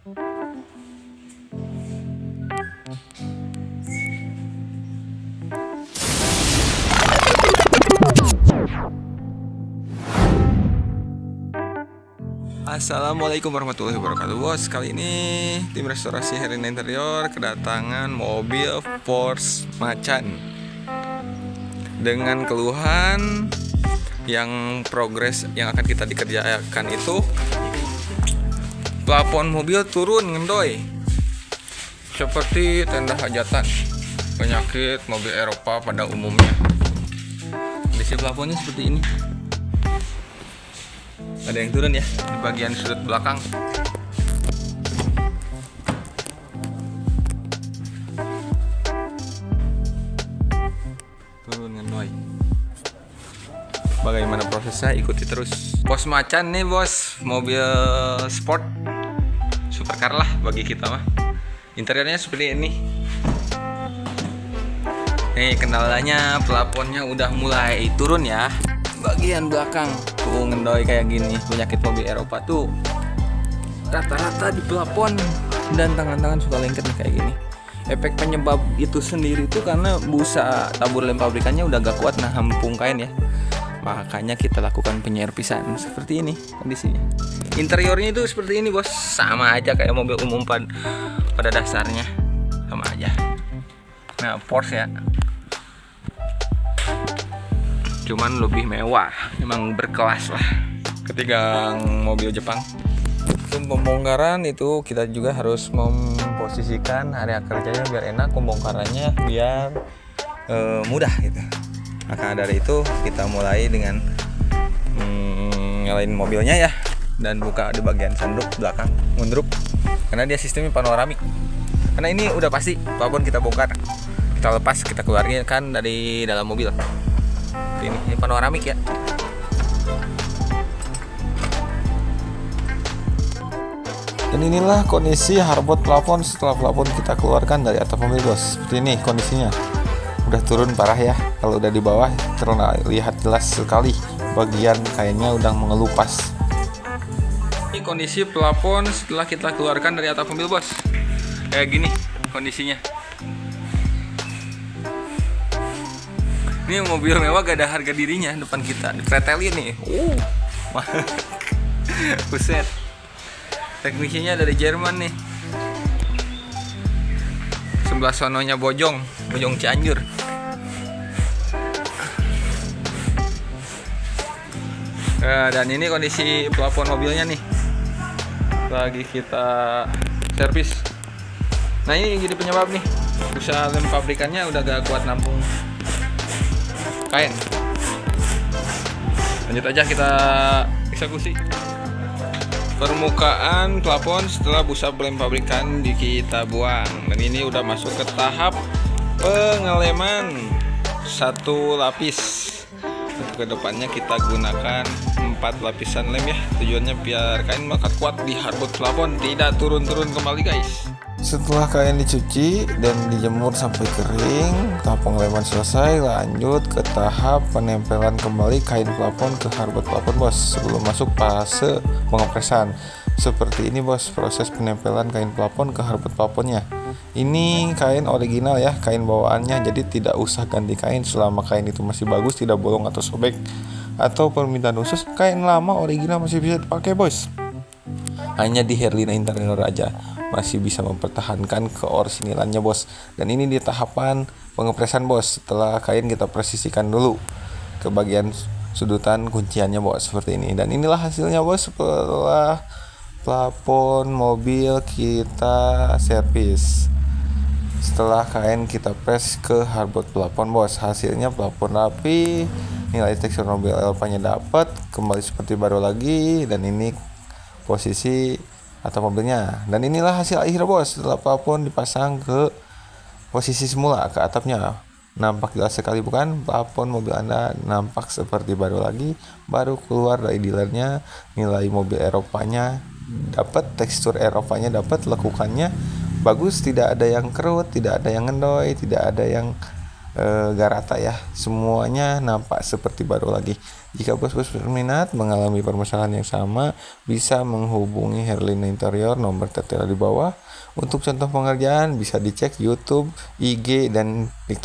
Assalamualaikum warahmatullahi wabarakatuh, bos. Kali ini tim restorasi Herina Interior kedatangan mobil Force Macan dengan keluhan yang progres yang akan kita dikerjakan itu plafon mobil turun ngendoy seperti tenda hajatan, penyakit mobil Eropa pada umumnya. Kondisi plafonnya seperti ini. Ada yang turun ya di bagian sudut belakang. Turun ngendoy. Bagaimana prosesnya, ikuti terus. Force Macan nih bos, mobil sport supercar lah bagi kita mah. Interiornya seperti ini. Nih kendalanya, plafonnya udah mulai turun ya. Bagian belakang tuh ngendoy kayak gini, penyakit mobil Eropa tuh rata-rata di plafon dan tangan-tangan suka lengket nih kayak gini. Efek penyebab itu sendiri tuh karena busa tabur lem pabrikannya udah gak kuat nampung kain ya. Makanya kita lakukan penyerpisan seperti ini kondisinya. Interiornya itu seperti ini bos, sama aja kayak mobil umum pada dasarnya, sama aja. Nah Porsche ya, cuman lebih mewah, memang berkelas lah ketiga mobil Jepang. Untuk pembongkaran itu kita juga harus memposisikan area kerjanya biar enak, pembongkarannya biar mudah gitu. Maka dari itu kita mulai dengan nyalain mobilnya ya, dan buka di bagian sanduk belakang mundrup karena dia sistemnya panoramik. Karena ini udah pasti plafon kita bongkar, kita lepas, kita keluarkan dari dalam mobil. Ini panoramik ya. Dan inilah kondisi hardboard plafon setelah plafon kita keluarkan dari atap mobil bos. Seperti ini kondisinya, udah turun parah ya. Kalau udah di bawah terlihat jelas sekali bagian kainnya udah mengelupas. Ini kondisi plafon setelah kita keluarkan dari atap mobil bos, kayak gini kondisinya. Ini mobil mewah gak ada harga dirinya depan kita, dipretelin nih. Buset. Teknisinya dari Jerman nih. Sebelah sononya Bojong Cianjur. Dan ini kondisi plafon mobilnya nih, lagi kita servis. Nah ini yang jadi penyebab nih, busa lem pabrikannya udah gak kuat nampung kain. Lanjut aja kita eksekusi. Permukaan plafon setelah busa lem pabrikan kita buang, dan ini udah masuk ke tahap pengeleman satu lapis. Untuk kedepannya kita gunakan 4 lapisan lem ya, tujuannya biar kain melekat kuat di hardboard plafon, tidak turun-turun kembali guys. Setelah kain dicuci dan dijemur sampai kering, tahap pengeleman selesai, lanjut ke tahap penempelan kembali kain plafon ke hardboard plafon bos, sebelum masuk fase pengepresan. Seperti ini bos, proses penempelan kain plafon ke hardboard plafonnya. Ini kain original ya, kain bawaannya, jadi tidak usah ganti kain selama kain itu masih bagus, tidak bolong atau sobek. Atau permintaan khusus, kain lama original masih bisa dipakai bos. Hanya di Herina Interior aja masih bisa mempertahankan keorisinalannya bos. Dan ini di tahapan pengepresan bos, setelah kain kita presisikan dulu ke bagian sudutan kunciannya bos, seperti ini. Dan inilah hasilnya bos setelah plafon mobil kita servis. Setelah kain kita press ke hardboard plafon bos, hasilnya plafon rapi, nilai tekstur mobil Eropa-nya dapat, kembali seperti baru lagi. Dan ini posisi atap mobilnya, dan inilah hasil akhir bos setelah plafon dipasang ke posisi semula ke atapnya. Nampak jelas sekali bukan? Plafon mobil Anda nampak seperti baru lagi, baru keluar dari dealernya. Nilai mobil Eropanya dapat, tekstur Eropanya dapat, lekukannya bagus, tidak ada yang kerut, tidak ada yang ngendoy, tidak ada yang gak rata ya, semuanya nampak seperti baru lagi. Jika bos-bos berminat mengalami permasalahan yang sama, bisa menghubungi Herlina Interior, nomor tertera di bawah. Untuk contoh pengerjaan bisa dicek YouTube, IG, dan TikTok.